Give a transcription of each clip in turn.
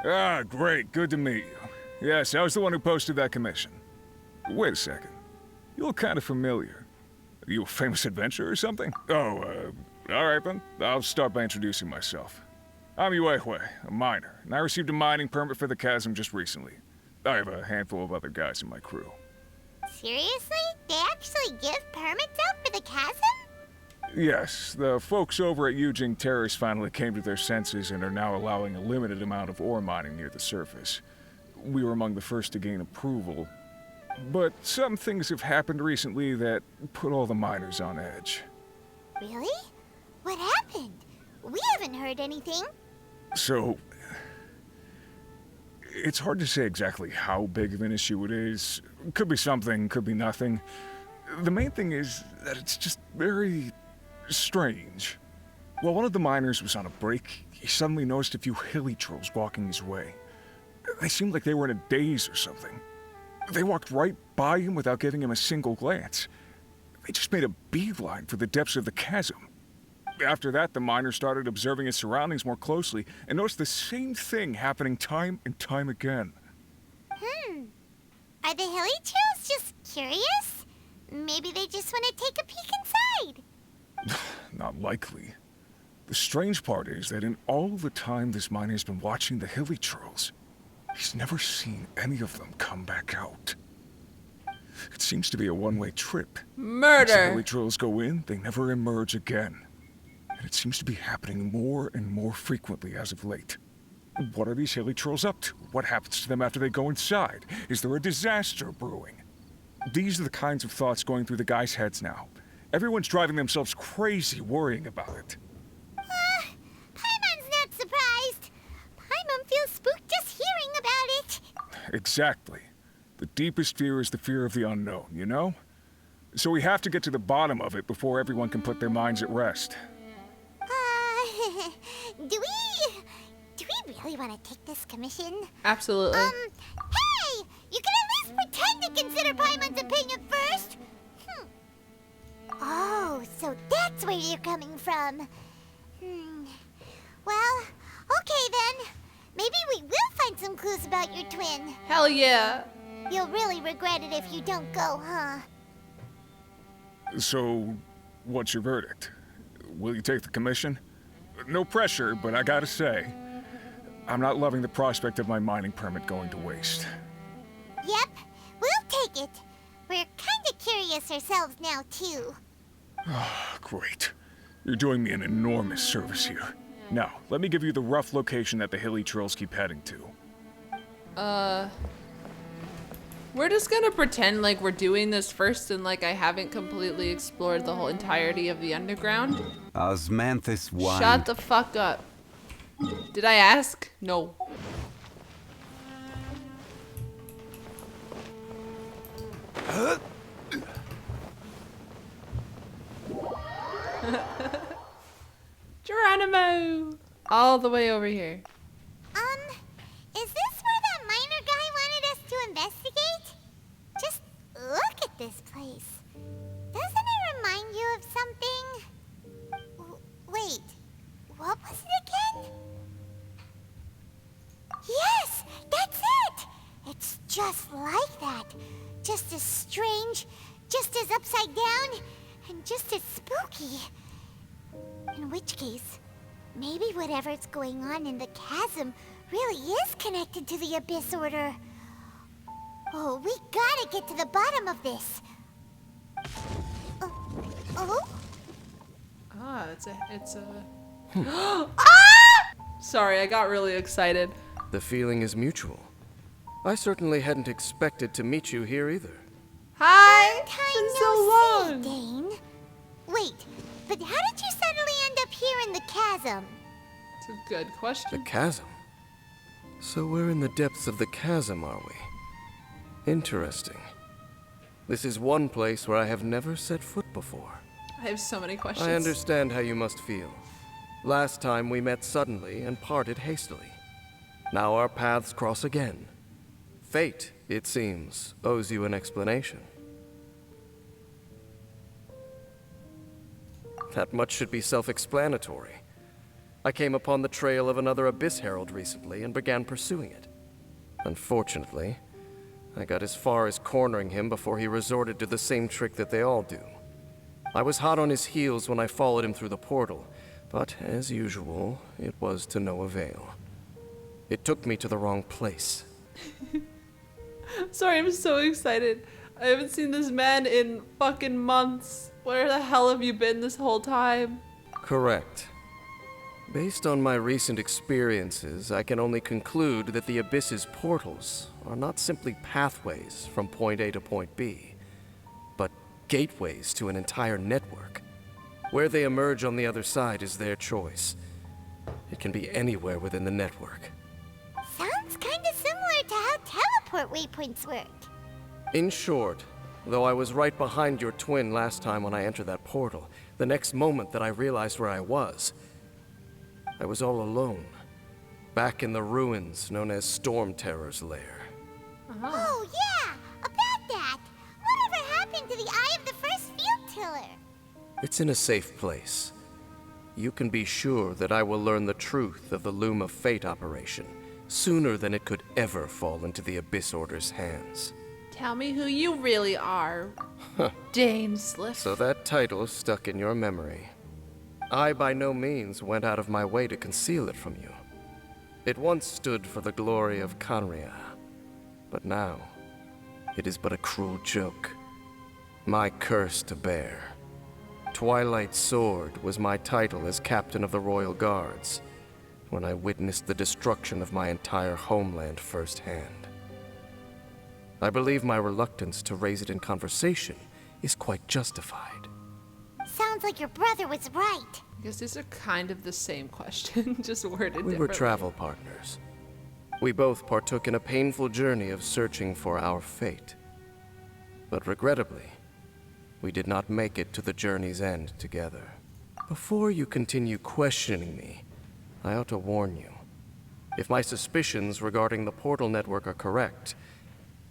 Ah, great. Good to meet you. Yes, I was the one who posted that commission. Wait a second. You look kind of familiar. Are you a famous adventurer or something? Oh, alright then. I'll start by introducing myself. I'm Yue, a miner, and I received a mining permit for the chasm just recently. I have a handful of other guys in my crew. Seriously? They actually give permits out for the chasm? Yes, the folks over at Yujing Terrace finally came to their senses and are now allowing a limited amount of ore mining near the surface. We were among the first to gain approval, but some things have happened recently that put all the miners on edge. Really? What happened? We haven't heard anything. So, it's hard to say exactly how big of an issue it is. Could be something, could be nothing. The main thing is that it's just very strange. While one of the miners was on a break, he suddenly noticed a few hilly trolls walking his way. They seemed like they were in a daze or something. They walked right by him without giving him a single glance. They just made a beeline for the depths of the chasm. After that, the miner started observing his surroundings more closely and noticed the same thing happening time and time again. Are the hilly trolls just curious? Maybe they just want to take a peek inside. Not likely. The strange part is that in all the time this miner's been watching the hilly trolls, he's never seen any of them come back out. It seems to be a one-way trip. Once the hilly Murder. trolls go in, they never emerge again. And it seems to be happening more and more frequently as of late. What are these hilly trolls up to? What happens to them after they go inside? Is there a disaster brewing? These are the kinds of thoughts going through the guys' heads now. Everyone's driving themselves crazy worrying about it. Paimon's not surprised. Paimon feels spooked just hearing about it. Exactly. The deepest fear is the fear of the unknown, you know? So we have to get to the bottom of it before everyone can put their minds at rest. Do we really want to take this commission? Absolutely. Hey! You can at least pretend to consider Paimon's opinion first. Oh, so that's where you're coming from. Well, okay then. Maybe we will find some clues about your twin. Hell yeah. You'll really regret it if you don't go, huh? So, what's your verdict? Will you take the commission? No pressure, but I gotta say, I'm not loving the prospect of my mining permit going to waste. Yep, we'll take it. We're kinda curious ourselves now, too. Great. You're doing me an enormous service here. Now, let me give you the rough location that the hilly trolls keep heading to. We're just gonna pretend like we're doing this first and like I haven't completely explored the whole entirety of the underground. Osmanthus wine. Shut the fuck up. Did I ask? No. Geronimo! All the way over here. Is this where that miner guy wanted us to investigate? Just look at this place. Doesn't it remind you of something? Wait, what was it again? Yes, that's it! It's just like that. Just as strange, just as upside down, and just as spooky. In which case, maybe whatever's going on in the chasm really is connected to the Abyss Order. Oh, we gotta get to the bottom of this. Oh? Ah, it's a... Ah! Sorry, I got really excited. The feeling is mutual. I certainly hadn't expected to meet you here either. Hi! Time It's no been so see, long. Dain. Wait, but how did you suddenly end up here in the chasm? It's a good The question. chasm? So we're in the depths of the chasm, are we? Interesting. This is one place where I have never set foot before. I have so many questions. I understand how you must feel. Last time we met suddenly and parted hastily. Now our paths cross again. Fate, it seems, owes you an explanation. That much should be self-explanatory. I came upon the trail of another Abyss Herald recently and began pursuing it. Unfortunately, I got as far as cornering him before he resorted to the same trick that they all do. I was hot on his heels when I followed him through the portal, but as usual, it was to no avail. It took me to the wrong place. Sorry, I'm so excited. I haven't seen this man in fucking months. Where the hell have you been this whole time? Correct. Based on my recent experiences, I can only conclude that the Abyss's portals are not simply pathways from point A to point B, but gateways to an entire network. Where they emerge on the other side is their choice. It can be anywhere within the network. Sounds kinda similar to how teleport waypoints work. In short, though I was right behind your twin last time when I entered that portal, the next moment that I realized where I was all alone, back in the ruins known as Storm Terror's lair. Oh yeah, about that. Whatever happened to the Eye of the First Field Tiller? It's in a safe place. You can be sure that I will learn the truth of the Loom of Fate operation sooner than it could ever fall into the Abyss Order's hands. Tell me who you really are. Dain Sliff. So that title stuck in your memory. I by no means went out of my way to conceal it from you. It once stood for the glory of Khaenri'ah, but now it is but a cruel joke. My curse to bear. Twilight Sword was my title as captain of the Royal Guards when I witnessed the destruction of my entire homeland firsthand. I believe my reluctance to raise it in conversation is quite justified. Sounds like your brother was right. I guess these are kind of the same question, just worded differently. We were travel partners. We both partook in a painful journey of searching for our fate. But regrettably, we did not make it to the journey's end together. Before you continue questioning me, I ought to warn you. If my suspicions regarding the portal network are correct,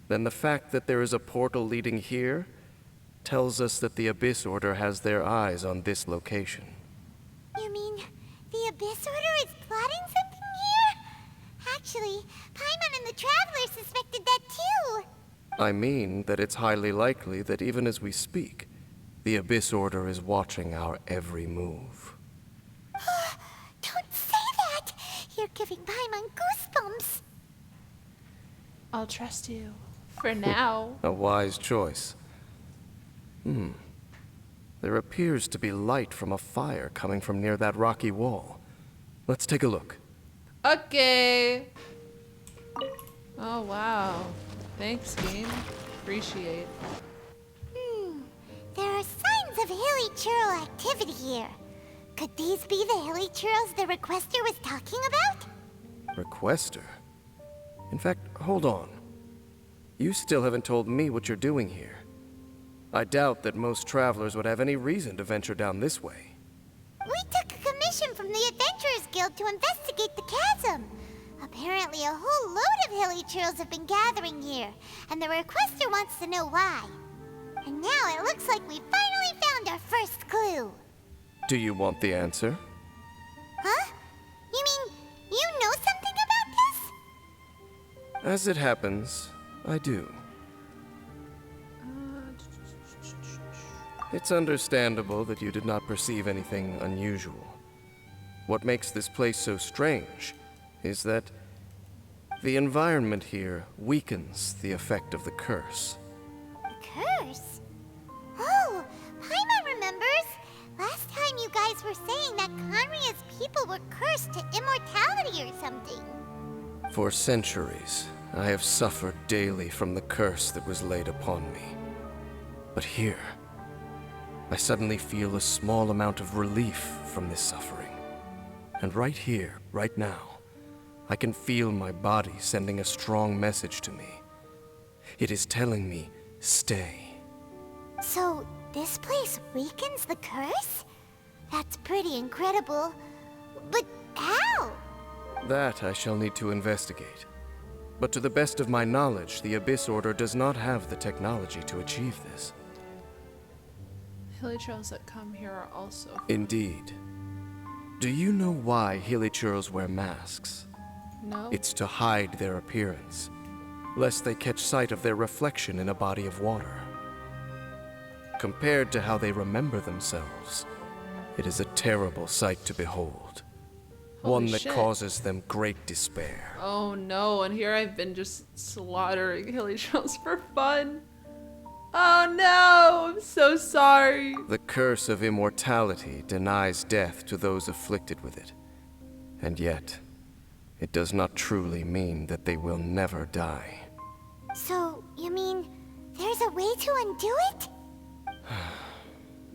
then the fact that there is a portal leading here tells us that the Abyss Order has their eyes on this location. You mean the Abyss Order is plotting something here? Actually, Paimon and the Traveler suspected that too. I mean that it's highly likely that even as we speak, the Abyss Order is watching our every move. Don't say that! You're giving Paimon goosebumps. I'll trust you. For now. A wise choice. There appears to be light from a fire coming from near that rocky wall. Let's take a look. Okay. Oh, wow. Thanks, game. Appreciate. There are signs of hilly churl activity here. Could these be the hilly churls the Requester was talking about? Requester? In fact, hold on. You still haven't told me what you're doing here. I doubt that most travelers would have any reason to venture down this way. We took a commission from the Adventurers Guild to investigate the chasm. Apparently a whole load of hilly churls have been gathering here, and the Requester wants to know why. And now it looks like we finally found our first clue. Do you want the answer? Huh? You mean you know something about this? As it happens, I do. It's understandable that you did not perceive anything unusual. What makes this place so strange is that the environment here weakens the effect of the curse. Curse? Oh, Paimon remembers. Last time you guys were saying that Khaenri'ah's people were cursed to immortality or something. For centuries, I have suffered daily from the curse that was laid upon me. But here, I suddenly feel a small amount of relief from this suffering. And right here, right now, I can feel my body sending a strong message to me. It is telling me, stay. So, this place weakens the curse? That's pretty incredible. But how? That I shall need to investigate. But to the best of my knowledge, the Abyss Order does not have the technology to achieve this. Hilly trails that come here are also. Indeed. Do you know why hilichurls wear masks? No. It's to hide their appearance, lest they catch sight of their reflection in a body of water. Compared to how they remember themselves, it is a terrible sight to behold. One Holy that shit. causes them great despair. Oh no, and here I've been just slaughtering hilichurls for fun. Oh no, I'm so sorry. The curse of immortality denies death to those afflicted with it. And yet, it does not truly mean that they will never die. So, you mean there's a way to undo it?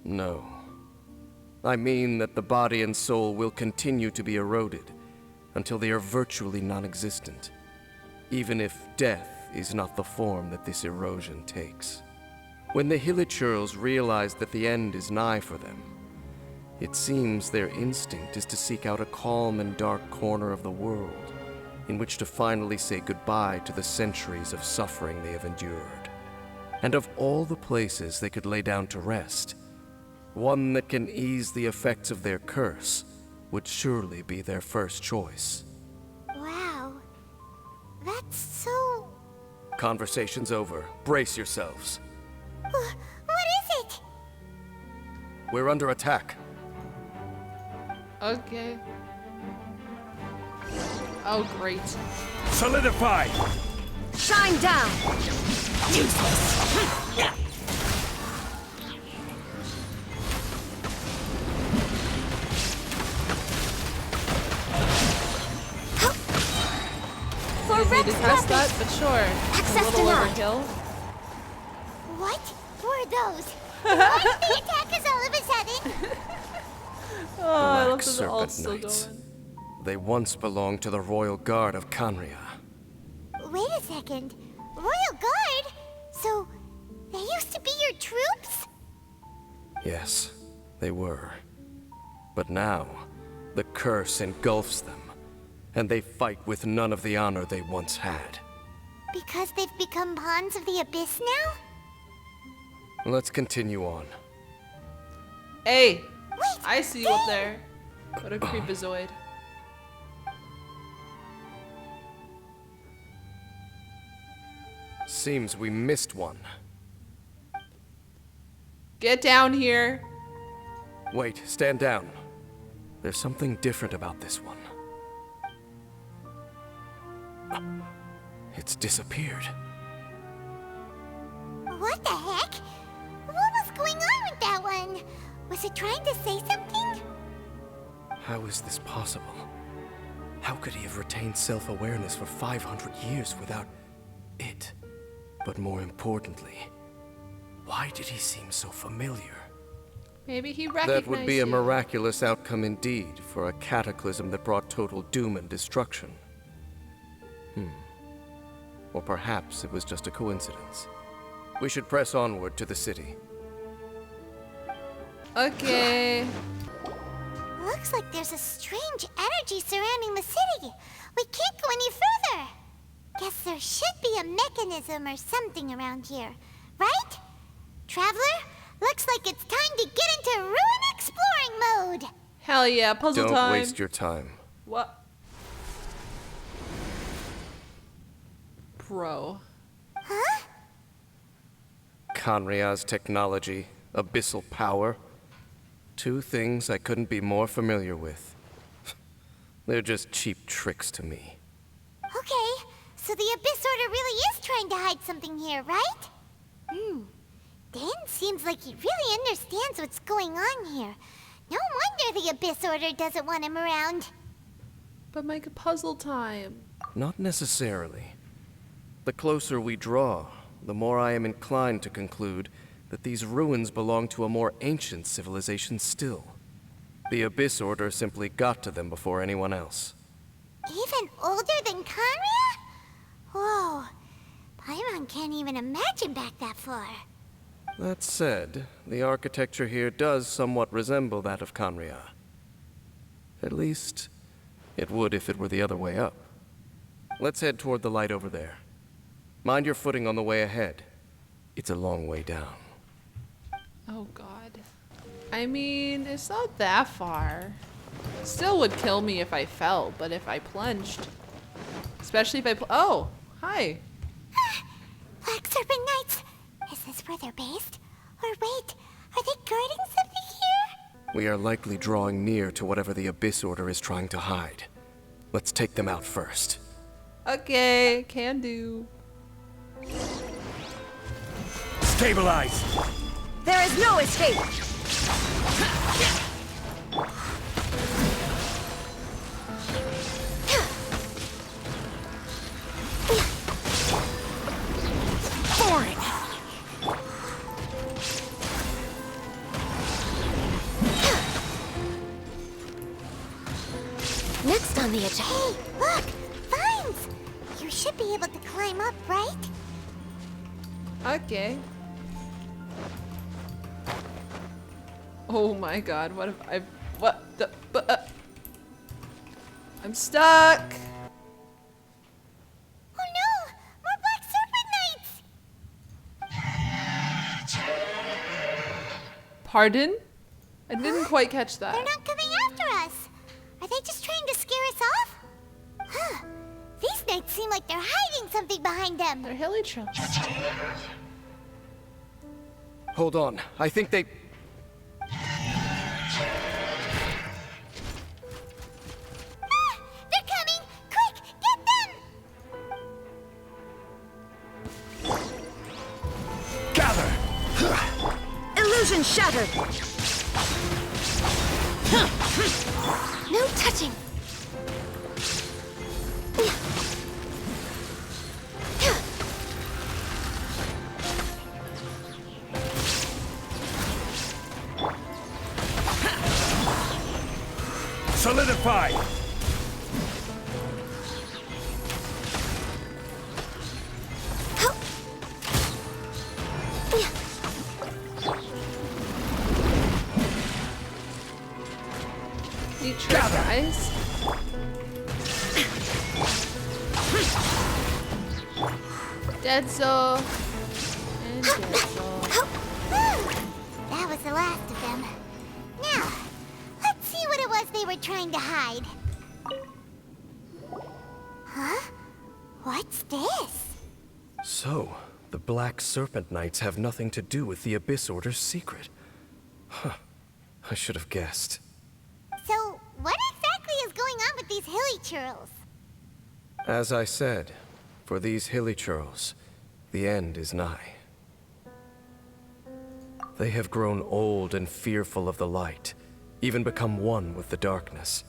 No. I mean that the body and soul will continue to be eroded until they are virtually non-existent, even if death is not the form that this erosion takes. When the hilichurls realize that the end is nigh for them, it seems their instinct is to seek out a calm and dark corner of the world in which to finally say goodbye to the centuries of suffering they have endured. And of all the places they could lay down to rest, one that can ease the effects of their curse would surely be their first choice. Wow. That's so... Conversation's over. Brace yourselves. What is it? We're under attack. Okay. Oh great. Solidify! Shine down! For Didn't need to Rex test that, weapons. but sure. Access A little denied. overkill. What were those? Why did they attack us all of a sudden? Oh, I Black love that the Serpent ult's still Knights. going. They once belonged to the Royal Guard of Canria. Wait a second. Royal Guard? So, they used to be your troops? Yes, they were. But now, the curse engulfs them, and they fight with none of the honor they once had. Because they've become pawns of the Abyss now? Let's continue on. Hey, Wait, I see you up there. What a creepazoid. Seems we missed one. Get down here. Wait, stand down. There's something different about this one. It's disappeared. What the heck? What was going on with that one? Was it trying to say something? How is this possible? How could he have retained self-awareness for 500 years without it? But more importantly, why did he seem so familiar? Maybe he recognized That would be a you. miraculous outcome indeed for a cataclysm that brought total doom and destruction. Or perhaps it was just a coincidence. We should press onward to the city. Okay. Looks like there's a strange energy surrounding the city. We can't go any further. Guess there should be a mechanism or something around here, right? Traveler, looks like it's time to get into ruin exploring mode. Hell yeah, puzzle Don't time. waste your time. What? Bro. Huh? Canria's technology, abyssal power. Two things I couldn't be more familiar with. They're just cheap tricks to me. Okay, so the Abyss Order really is trying to hide something here, right? Dain seems like he really understands what's going on here. No wonder the Abyss Order doesn't want him around. But make a puzzle time. Not necessarily. The closer we draw, the more I am inclined to conclude that these ruins belong to a more ancient civilization still. The Abyss Order simply got to them before anyone else. Even older than Kanria? Whoa, Paimon can't even imagine back that far. That said, the architecture here does somewhat resemble that of Canria. At least, it would if it were the other way up. Let's head toward the light over there. Mind your footing on the way ahead. It's a long way down. Oh god. I mean, it's not that far. Still would kill me if I fell, but if I plunged. Especially if oh, hi. Black Serpent Knights! Is this where they're based? Or wait, are they guarding something here? We are likely drawing near to whatever the Abyss Order is trying to hide. Let's take them out first. Okay, can do. Stabilize! There is no escape! Boring! Next on the agenda. Hey, look! Vines! You should be able to climb up, right? Okay. Oh my god, what if I... What the... I'm stuck! Oh no! More Black Serpent Knights! Pardon? I didn't quite catch that. They're not coming after us! Are they just trying to scare us off? Huh. These knights seem like they're hiding something behind them. They're hilly trails. Hold on, I think they... Ah! They're coming! Quick, get them! Gather! Illusion shattered! No touching! Solidify! You trick, guys. Dead soul. And dead soul. That was the last of them. Now, let's see what it was they were trying to hide. Huh? What's this? So, the Black Serpent Knights have nothing to do with the Abyss Order's secret. Huh. I should have guessed. So, what exactly is going on with these hilly churls? As I said, for these hilly churls, the end is nigh. They have grown old and fearful of the light, even become one with the darkness.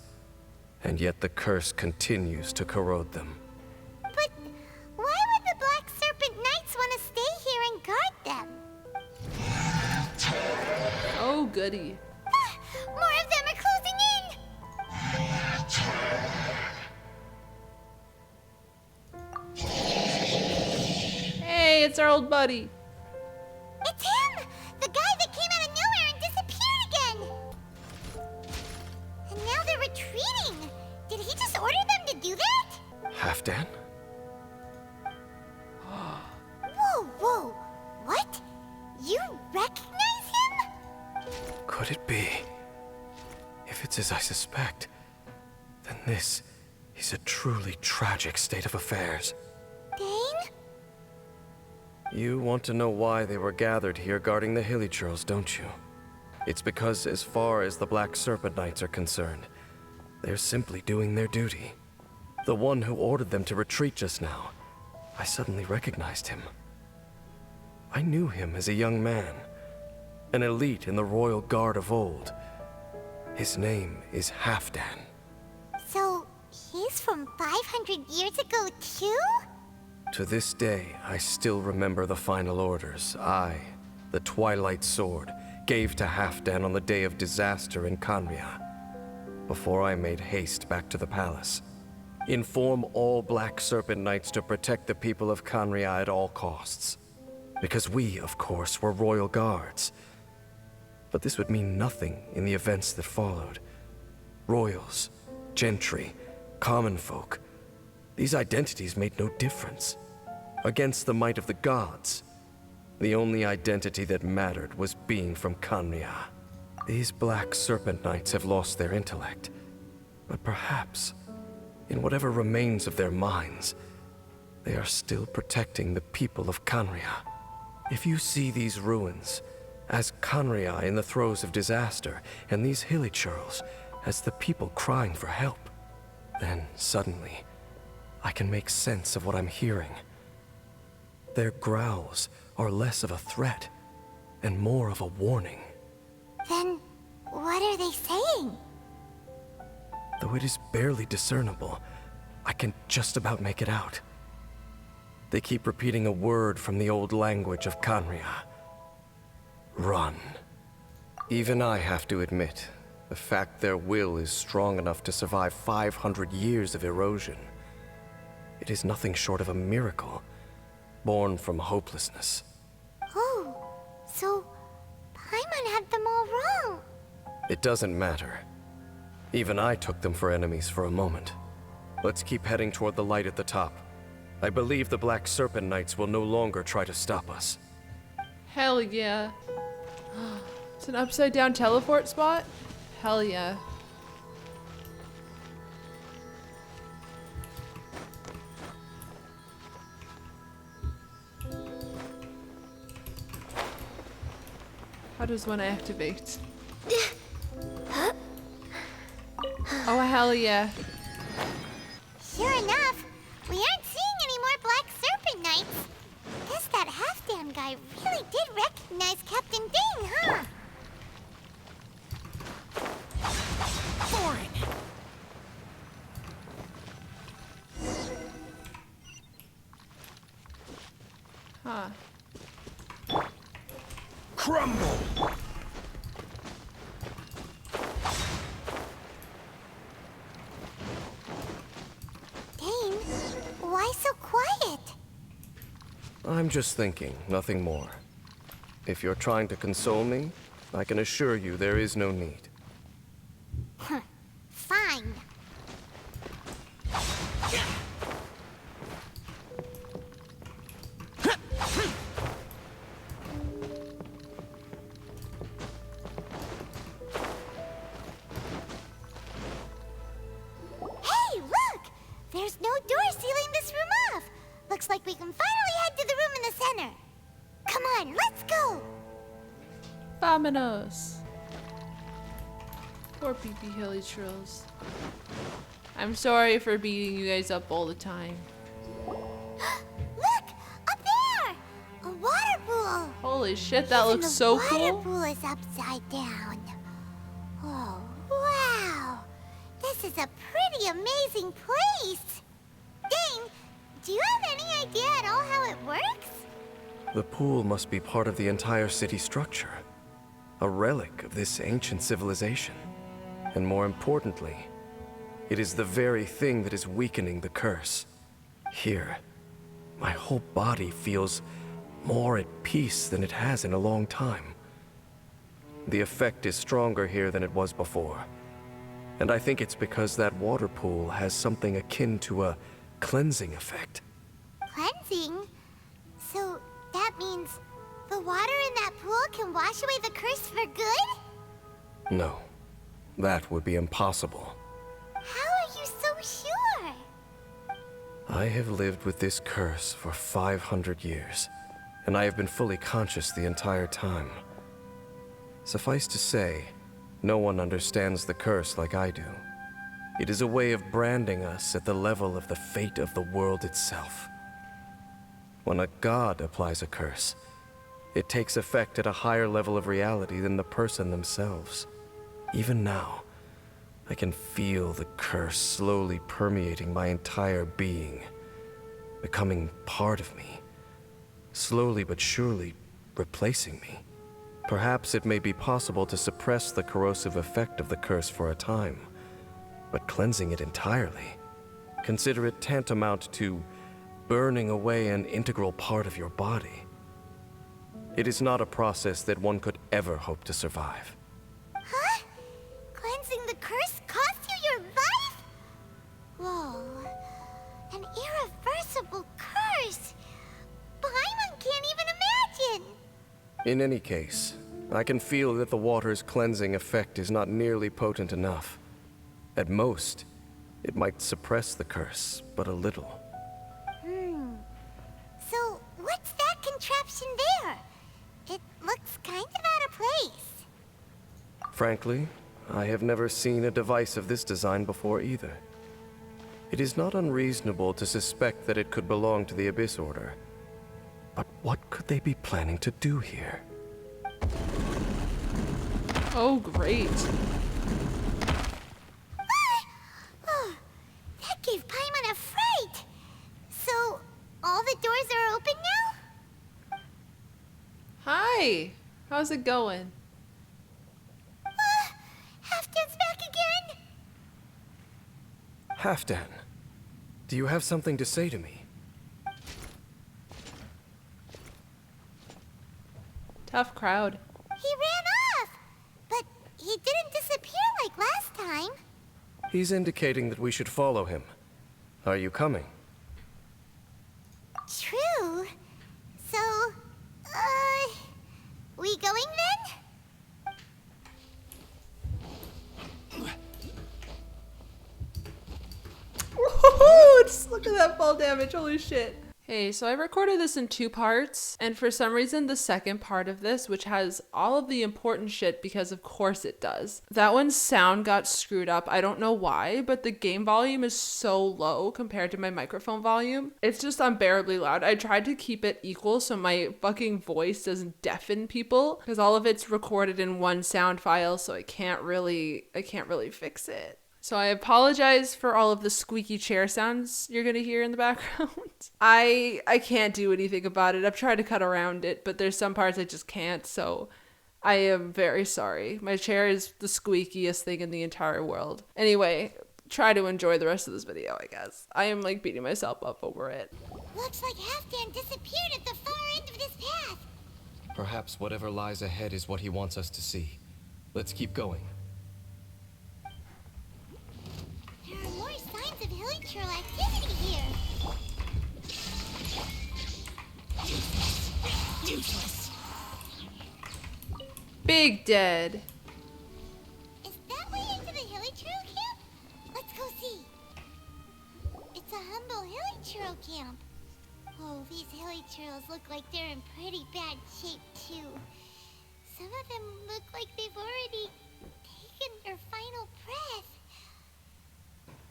And yet the curse continues to corrode them. But why would the Black Serpent Knights want to stay here and guard them? Oh, goody. Ah, more of them are closing in! Hey, it's our old buddy. It's him! The guy that came out of nowhere and disappeared again! And now they're retreating! Did he just order them to do that? Halfdan? Whoa, whoa! What? You recognize him? Could it be? If it's as I suspect, then this is a truly tragic state of affairs. Dain? You want to know why they were gathered here guarding the hilly churls, don't you? It's because as far as the Black Serpent Knights are concerned, they're simply doing their duty. The one who ordered them to retreat just now, I suddenly recognized him. I knew him as a young man, an elite in the royal guard of old. His name is Halfdan. So, he's from 500 years ago too? To this day, I still remember the final orders I, the Twilight Sword, gave to Halfdan on the day of disaster in Khaenri'ah, before I made haste back to the palace. Inform all Black Serpent Knights to protect the people of Khaenri'ah at all costs. Because we, of course, were royal guards. But this would mean nothing in the events that followed. Royals, gentry, common folk, these identities made no difference. Against the might of the gods, the only identity that mattered was being from Khaenri'ah. These Black Serpent Knights have lost their intellect, but perhaps, in whatever remains of their minds, they are still protecting the people of Khaenri'ah. If you see these ruins as Khaenri'ah in the throes of disaster, and these hilichurls as the people crying for help, then suddenly I can make sense of what I'm hearing. Their growls are less of a threat and more of a warning. Then, what are they saying? Though it is barely discernible, I can just about make it out. They keep repeating a word from the old language of Khaenri'ah. Run. Even I have to admit, the fact their will is strong enough to survive 500 years of erosion. It is nothing short of a miracle, born from hopelessness. Oh, so Paimon had them all wrong. It doesn't matter. Even I took them for enemies for a moment. Let's keep heading toward the light at the top. I believe the Black Serpent Knights will no longer try to stop us. Hell yeah. It's an upside down teleport spot? Hell yeah. How does one activate? Oh, hell yeah. Sure enough, we aren't seeing any more Black Serpent Knights. Guess that half-damn guy really did recognize Captain Dain, huh? Foreign. Huh. Crumble! Dain, why so quiet? I'm just thinking, nothing more. If you're trying to console me, I can assure you there is no need. Fine. Hey, look! There's no door sealing this room off. Looks like we can finally head to the room in the center. Come on, let's go! Vamonos. Poor PP Hilly Trills. I'm sorry for beating you guys up all the time. Look! Up there! A water pool! Holy shit, that Even looks the so water cool. pool is upside down. Oh, wow! This is a pretty amazing place! Dain, do you have any idea at all how it works? The pool must be part of the entire city structure. A relic of this ancient civilization. And more importantly, it is the very thing that is weakening the curse. Here, my whole body feels more at peace than it has in a long time. The effect is stronger here than it was before. And I think it's because that water pool has something akin to a cleansing effect. Cleansing? So that means the water in that pool can wash away the curse for good? No, that would be impossible. How are you so sure? I have lived with this curse for 500 years, and I have been fully conscious the entire time. Suffice to say, no one understands the curse like I do. It is a way of branding us at the level of the fate of the world itself. When a god applies a curse, it takes effect at a higher level of reality than the person themselves. Even now, I can feel the curse slowly permeating my entire being, becoming part of me, slowly but surely replacing me. Perhaps it may be possible to suppress the corrosive effect of the curse for a time, but cleansing it entirely, consider it tantamount to burning away an integral part of your body. It is not a process that one could ever hope to survive. Huh? Cleansing the curse cost you your life? Whoa. An irreversible curse. Paimon can't even imagine. In any case, I can feel that the water's cleansing effect is not nearly potent enough. At most, it might suppress the curse, but a little. So, what's that contraption there? It looks kind of out of place. Frankly, I have never seen a device of this design before either. It is not unreasonable to suspect that it could belong to the Abyss Order. But what could they be planning to do here? Oh, great. That gave Paimon a fright. So, all the doors are open now? Hi. How's it going? Halfdan's back again? Halfdan, do you have something to say to me? Tough crowd. He ran off, but he didn't disappear like last time. He's indicating that we should follow him. Are you coming? True. So, we going then? Woohoo! Just look at that fall damage. Holy shit. Hey, so I recorded this in 2 parts, and for some reason the second part of this, which has all of the important shit, because of course it does, that one's sound got screwed up. I don't know why, but the game volume is so low compared to my microphone volume. It's just unbearably loud. I tried to keep it equal so my fucking voice doesn't deafen people, because all of it's recorded in one sound file, so I can't really fix it. So I apologize for all of the squeaky chair sounds you're gonna hear in the background. I can't do anything about it. I've tried to cut around it, but there's some parts I just can't, so I am very sorry. My chair is the squeakiest thing in the entire world. Anyway, try to enjoy the rest of this video, I guess. I am like beating myself up over it. Looks like Halfdan disappeared at the far end of this path. Perhaps whatever lies ahead is what he wants us to see. Let's keep going. There are more signs of hilichurl activity here. Useless. Big dead. Is that way into the hilichurl camp? Let's go see. It's a humble hilichurl camp. Oh, these hilichurls look like they're in pretty bad shape too. Some of them look like they've already taken their final breath.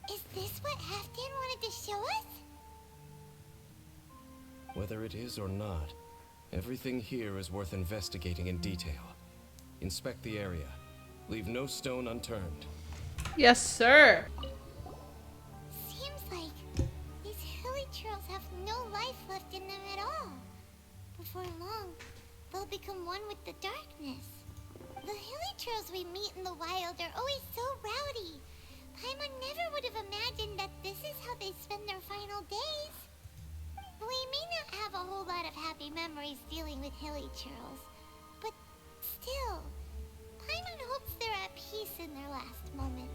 Is this what Halfdan wanted to show us? Whether it is or not, everything here is worth investigating in detail. Inspect the area. Leave no stone unturned. Yes, sir. Seems like these hilichurls have no life left in them at all. Before long, they'll become one with the darkness. The hilichurls we meet in the wild are always so rowdy. Paimon never would have imagined that this is how they spend their final days. We may not have a whole lot of happy memories dealing with hilichurls, but still, Paimon hopes they're at peace in their last moments.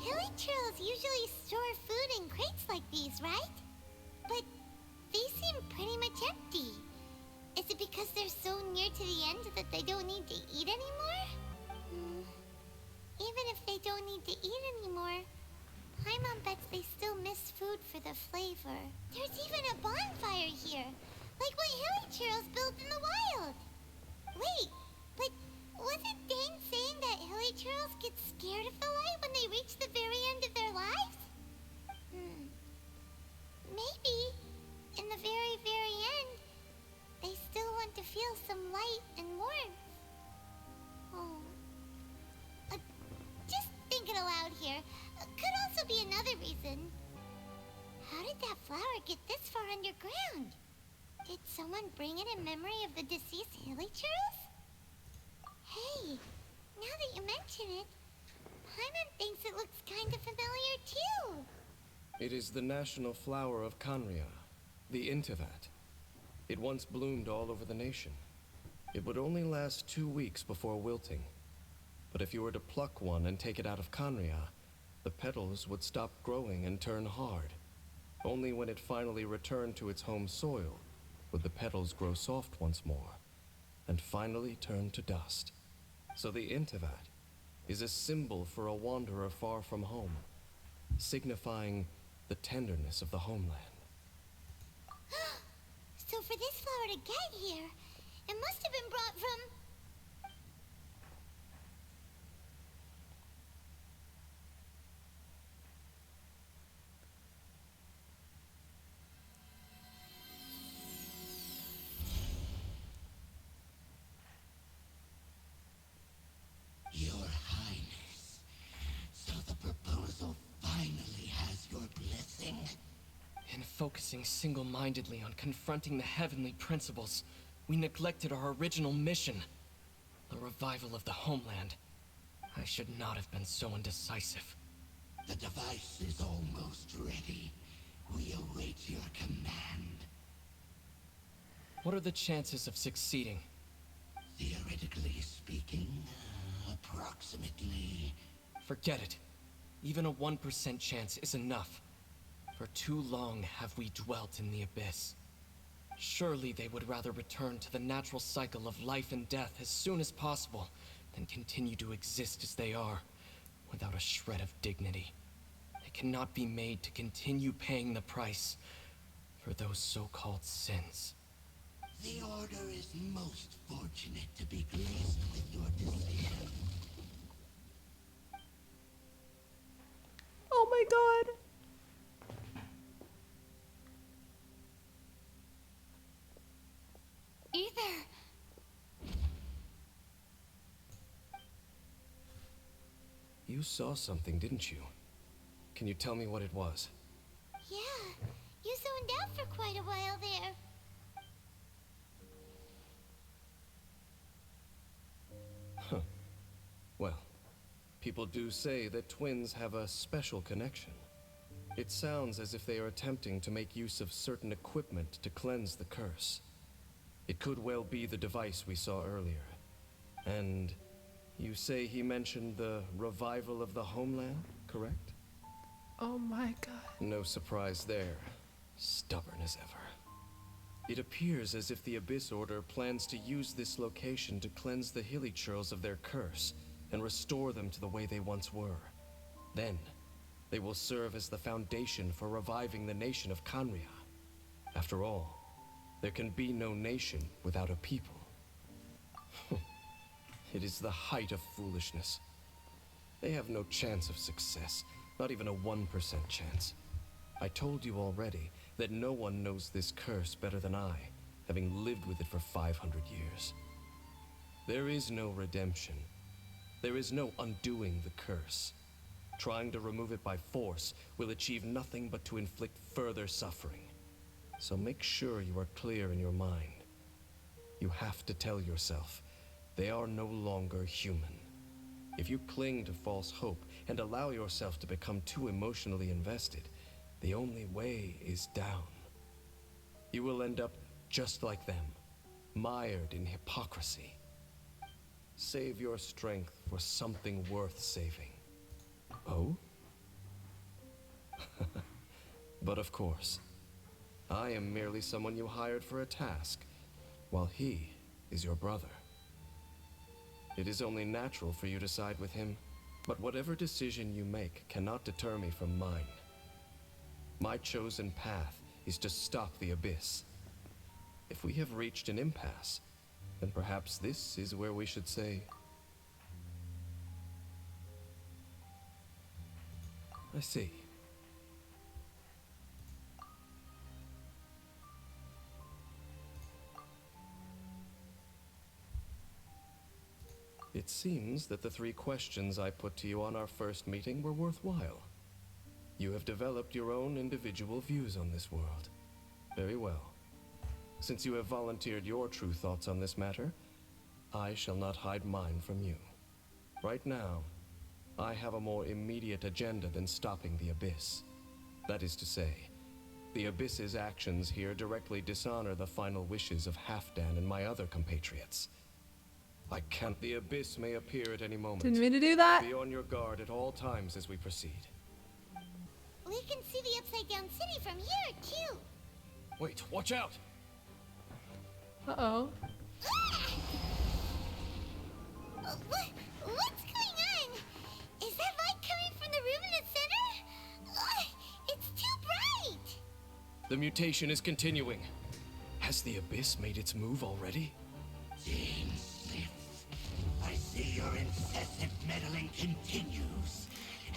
Hilichurls usually store food in crates like these, right? But they seem pretty much empty. Is it because they're so near to the end that they don't need to eat anymore? Even if they don't need to eat anymore, Paimon bets they still miss food for the flavor. There's even a bonfire here, like what hilichurls build in the wild. Wait, but wasn't Dain saying that hilichurls get scared of the light when they reach the very end of their lives? Maybe, in the very, very end, they still want to feel some light and warmth. Oh. Just thinking aloud here. Could also be another reason. How did that flower get this far underground? Did someone bring it in memory of the deceased hilichurls? Hey, now that you mention it, Paimon thinks it looks kind of familiar too. It is the national flower of Khaenri'ah, the Intivat. It once bloomed all over the nation. It would only last 2 weeks before wilting. But if you were to pluck one and take it out of Khaenri'ah, the petals would stop growing and turn hard. Only when it finally returned to its home soil would the petals grow soft once more. and finally turned to dust. So the Intivat is a symbol for a wanderer far from home, signifying the tenderness of the homeland. So for this flower to get here, it must have been brought from... Your Highness, so the proposal finally has your blessing? In focusing single-mindedly on confronting the heavenly principles, we neglected our original mission, the revival of the homeland. I should not have been so indecisive. The device is almost ready. We await your command. What are the chances of succeeding? Theoretically speaking, approximately... Forget it. Even a 1% chance is enough. For too long have we dwelt in the abyss. Surely they would rather return to the natural cycle of life and death as soon as possible than continue to exist as they are, without a shred of dignity. They cannot be made to continue paying the price for those so-called sins. The Order is most fortunate to be graced with your decision. Oh my god. Ether. You saw something, didn't you? Can you tell me what it was? Yeah, you zoned out for quite a while there. Well, people do say that twins have a special connection. It sounds as if they are attempting to make use of certain equipment to cleanse the curse. It could well be the device we saw earlier. And you say he mentioned the revival of the homeland, correct? Oh my god. No surprise there. Stubborn as ever. It appears as if the Abyss Order plans to use this location to cleanse the Hilly-Churls of their curse and restore them to the way they once were. Then, they will serve as the foundation for reviving the nation of Khaenri'ah. After all, there can be no nation without a people. It is the height of foolishness. They have no chance of success, not even a 1% chance. I told you already that no one knows this curse better than I, having lived with it for 500 years. There is no redemption. There is no undoing the curse. Trying to remove it by force will achieve nothing but to inflict further suffering. So make sure you are clear in your mind. You have to tell yourself, they are no longer human. If you cling to false hope and allow yourself to become too emotionally invested, the only way is down. You will end up just like them, mired in hypocrisy. Save your strength for something worth saving. Oh? But of course, I am merely someone you hired for a task, while he is your brother. It is only natural for you to side with him, but whatever decision you make cannot deter me from mine. My chosen path is to stop the Abyss. If we have reached an impasse, then perhaps this is where we should say... I see. It seems that the 3 questions I put to you on our first meeting were worthwhile. You have developed your own individual views on this world. Very well. Since you have volunteered your true thoughts on this matter, I shall not hide mine from you. Right now, I have a more immediate agenda than stopping the Abyss. That is to say, the Abyss's actions here directly dishonor the final wishes of Halfdan and my other compatriots. I can't. The Abyss may appear at any moment. Didn't mean to do that. Be on your guard at all times as we proceed. We can see the Upside Down City from here, too. Wait, watch out! Uh-oh. Ah! The mutation is continuing. Has the Abyss made its move already? Dain Sith, I see your incessant meddling continues,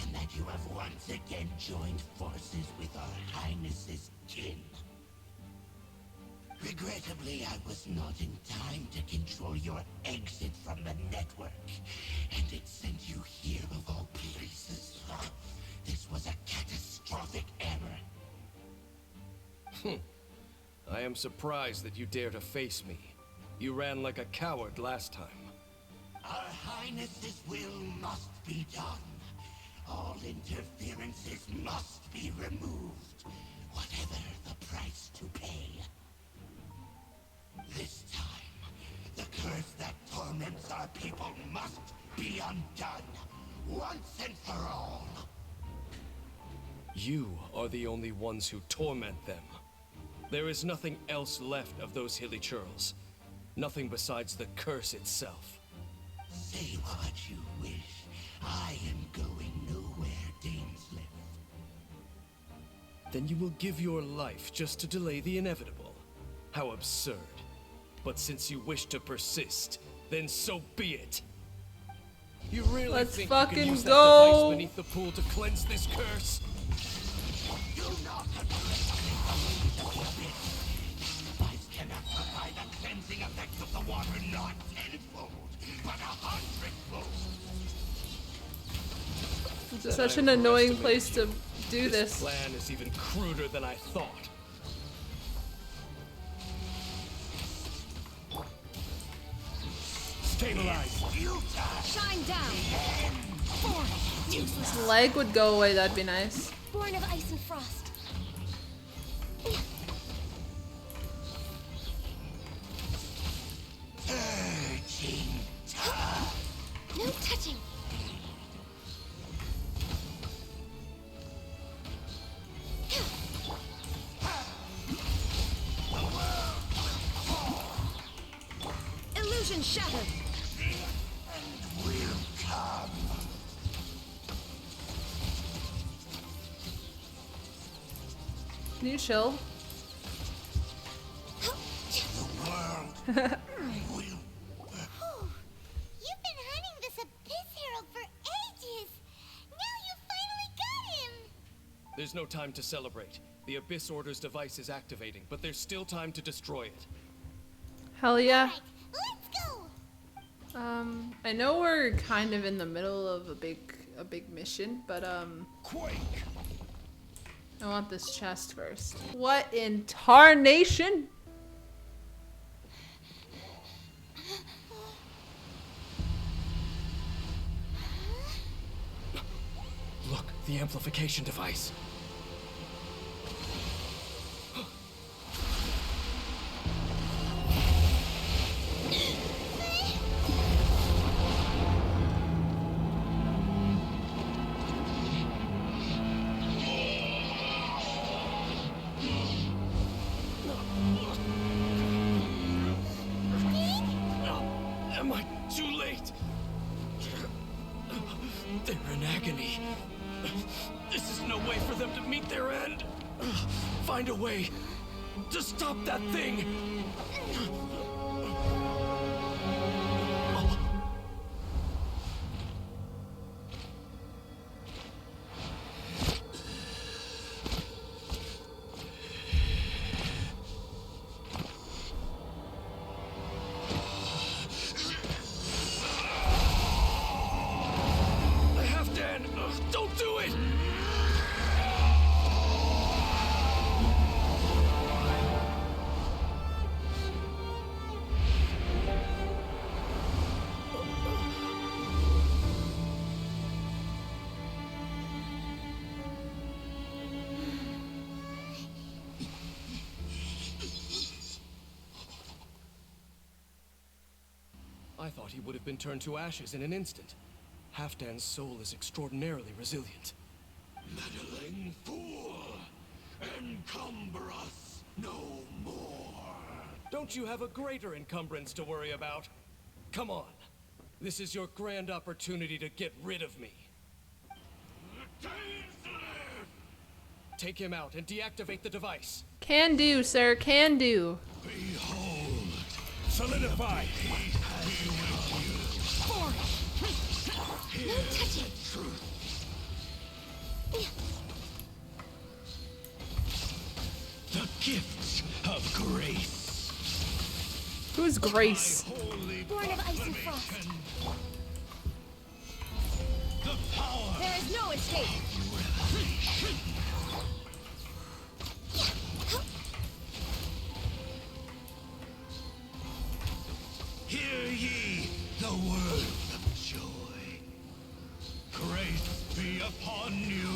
and that you have once again joined forces with our Highness's kin. Regrettably, I was not in time to control your exit from the network, and it sent you here of all places. This was a catastrophic error. I am surprised that you dare to face me. You ran like a coward last time. Our Highness's will must be done. All interferences must be removed, whatever the price to pay. This time, the curse that torments our people must be undone, once and for all. You are the only ones who torment them. There is nothing else left of those hilly churls. Nothing besides the curse itself. Say what you wish. I am going nowhere, Dainsleif. Then you will give your life just to delay the inevitable. How absurd. But since you wish to persist, then so be it. You really Let's think fucking you can use go. that device beneath the pool to cleanse this curse? Do not underestimate the abyss. This device cannot provide the cleansing effect of the water not tenfold, but 100-fold. It's just such an annoying place to do This this. plan is even cruder than I thought. Stabilize. Shine down. Born. Useless. His leg would go away, that'd be nice. Born of ice and frost. No touching. Illusion shattered. Can you chill? You've been hunting this Abyss Herald for ages. Now you finally got him. There's no time to celebrate. The Abyss Order's device is activating, but there's still time to destroy it. Hell yeah. Right, let's go. I know we're kind of in the middle of a big mission, but Quake. I want this chest first. What in tarnation? Look, the amplification device. Am I too late? They're in agony. This is no way for them to meet their end. Find a way to stop that thing. Half-Dan, don't do it! I thought he would have been turned to ashes in an instant. Halfdan's soul is extraordinarily resilient. Meddling fool! Encumber us no more! Don't you have a greater encumbrance to worry about? Come on. This is your grand opportunity to get rid of me. Take him out and deactivate the device. Can do, sir. Can do. Behold. Solidify. Forward. No touching. The gifts of grace. Who's Grace? Holy Born of ice and frost. proclamation. The power. There is no escape. Hear ye the words of joy. Grace be upon you.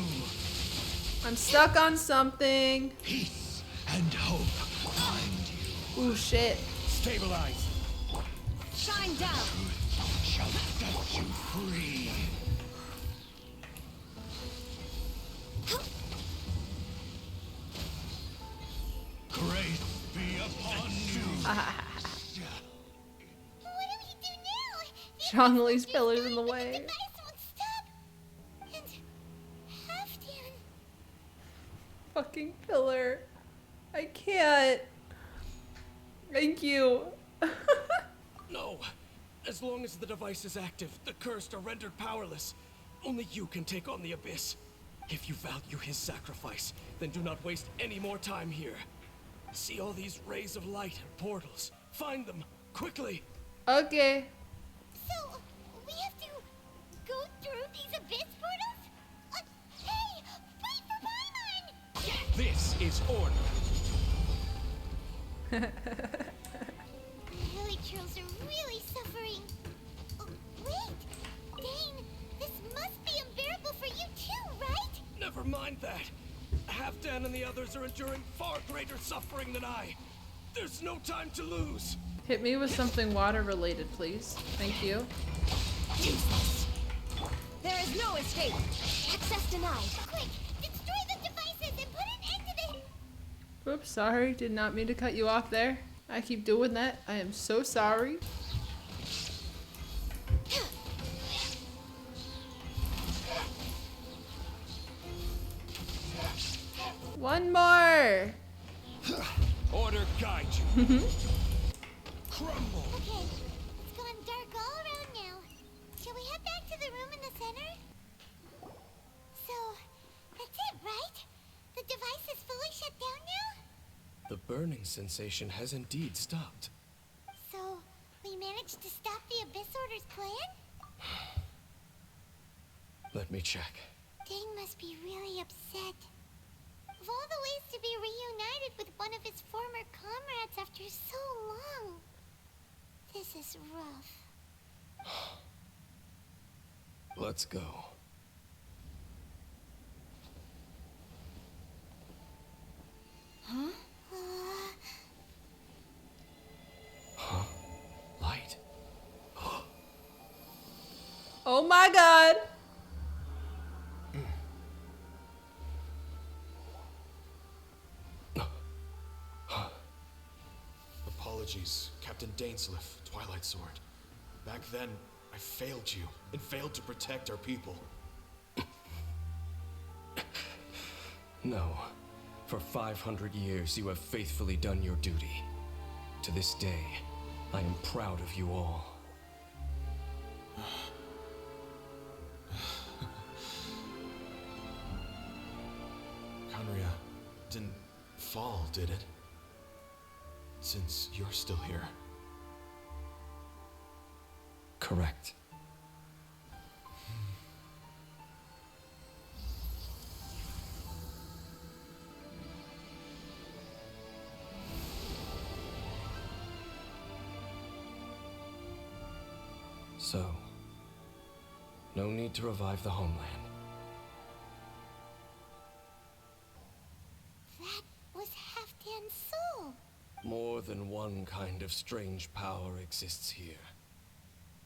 I'm stuck on something. Peace and hope find you. Ooh, shit. Stabilize. Shine down. Shall set you free. Grace be upon you. What do we do now? Chong-Li's pillars in the The way. device won't stop. And Halfdan. Fucking pillar. I can't. Thank you. No. As long as the device is active, the cursed are rendered powerless. Only you can take on the Abyss. If you value his sacrifice, then do not waste any more time here. See all these rays of light and portals. Find them, quickly. Okay. So, we have to go through these abyss portals? Hey, wait for Paimon! This is order. The Helichurls are really suffering. Oh, wait! Dain, this must be unbearable for you too, right? Never mind that. Halfdan and the others are enduring far greater suffering than I. There's no time to lose. Hit me with something water related, please. Thank you. Useless. There is no escape. Access denied. Quick, destroy the devices and put an end to this! Oops, sorry. Did not mean to cut you off there. I keep doing that. I am so sorry. One more. Order guide you. Crumble. Okay, it's gone dark all around now. Shall we head back to the room in the center? So, that's it, right? The device is fully shut down now? The burning sensation has indeed stopped. So, we managed to stop the Abyss Order's plan? Let me check. Dain must be really upset. Of all the ways to be reunited with one of his former comrades after so long, this is rough. Let's go. Uh, Light. Oh my god. Apologies, Captain Dainsliff, Twilight Sword. Back then, I failed you and failed to protect our people. No. For 500 years, you have faithfully done your duty. To this day, I am proud of you all. Conria didn't fall, did it? Since you're still here. Correct. So, no need to revive the homeland. that was Halfdan's soul. More than one kind of strange power exists here.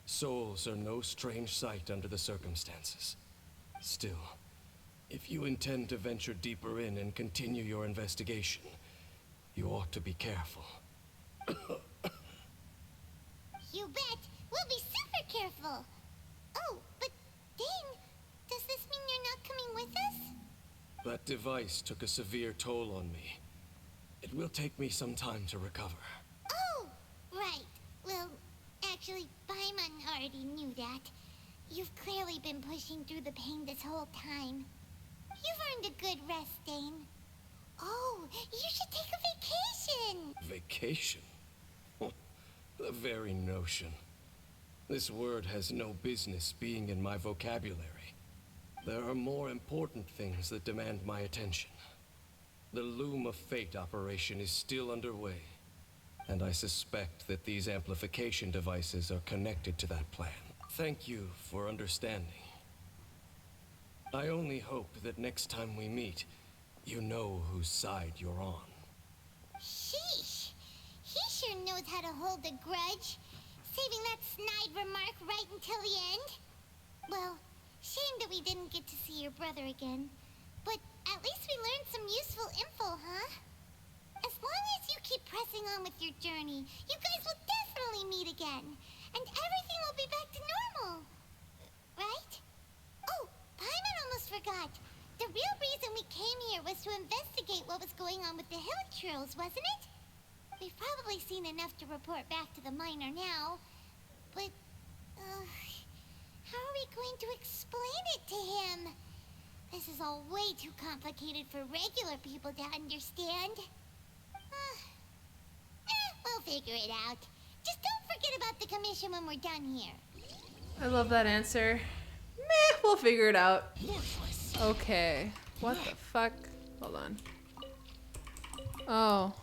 Souls are no strange sight under the circumstances. Still, if you intend to venture deeper in and continue your investigation, you ought to be careful. You bet. We'll be super careful. Oh, but Dain, does this mean you're not coming with us? That device took a severe toll on me. It will take me some time to recover. Oh, right. Well, actually, Paimon already knew that. You've clearly been pushing through the pain this whole time. You've earned a good rest, Dain. Oh, you should take a vacation! Vacation? The very notion. This word has no business being in my vocabulary. There are more important things that demand my attention. The Loom of Fate operation is still underway, and I suspect that these amplification devices are connected to that plan. Thank you for understanding. I only hope that next time we meet, you know whose side you're on. Sheesh. He sure knows how to hold a grudge, saving that snide remark right until the end. Well, shame that we didn't get to see your brother again. But at least we learned some useful info, huh? As long as you keep pressing on with your journey, you guys will definitely meet again. And everything will be back to normal. Right? Oh, Paimon almost forgot. The real reason we came here was to investigate what was going on with the Hilichurls, wasn't it? We've probably seen enough to report back to the miner now. But, how are we going to explain it to him? This is all way too complicated for regular people to understand. We'll figure it out. Just don't forget about the commission when we're done here. I love that answer. Meh, we'll figure it out. Okay. What the fuck? Hold on. Oh.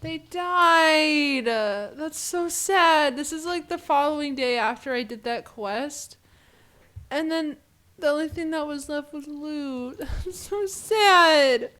They died! That's so sad. This is like the following day after I did that quest. And then the only thing that was left was loot. So sad.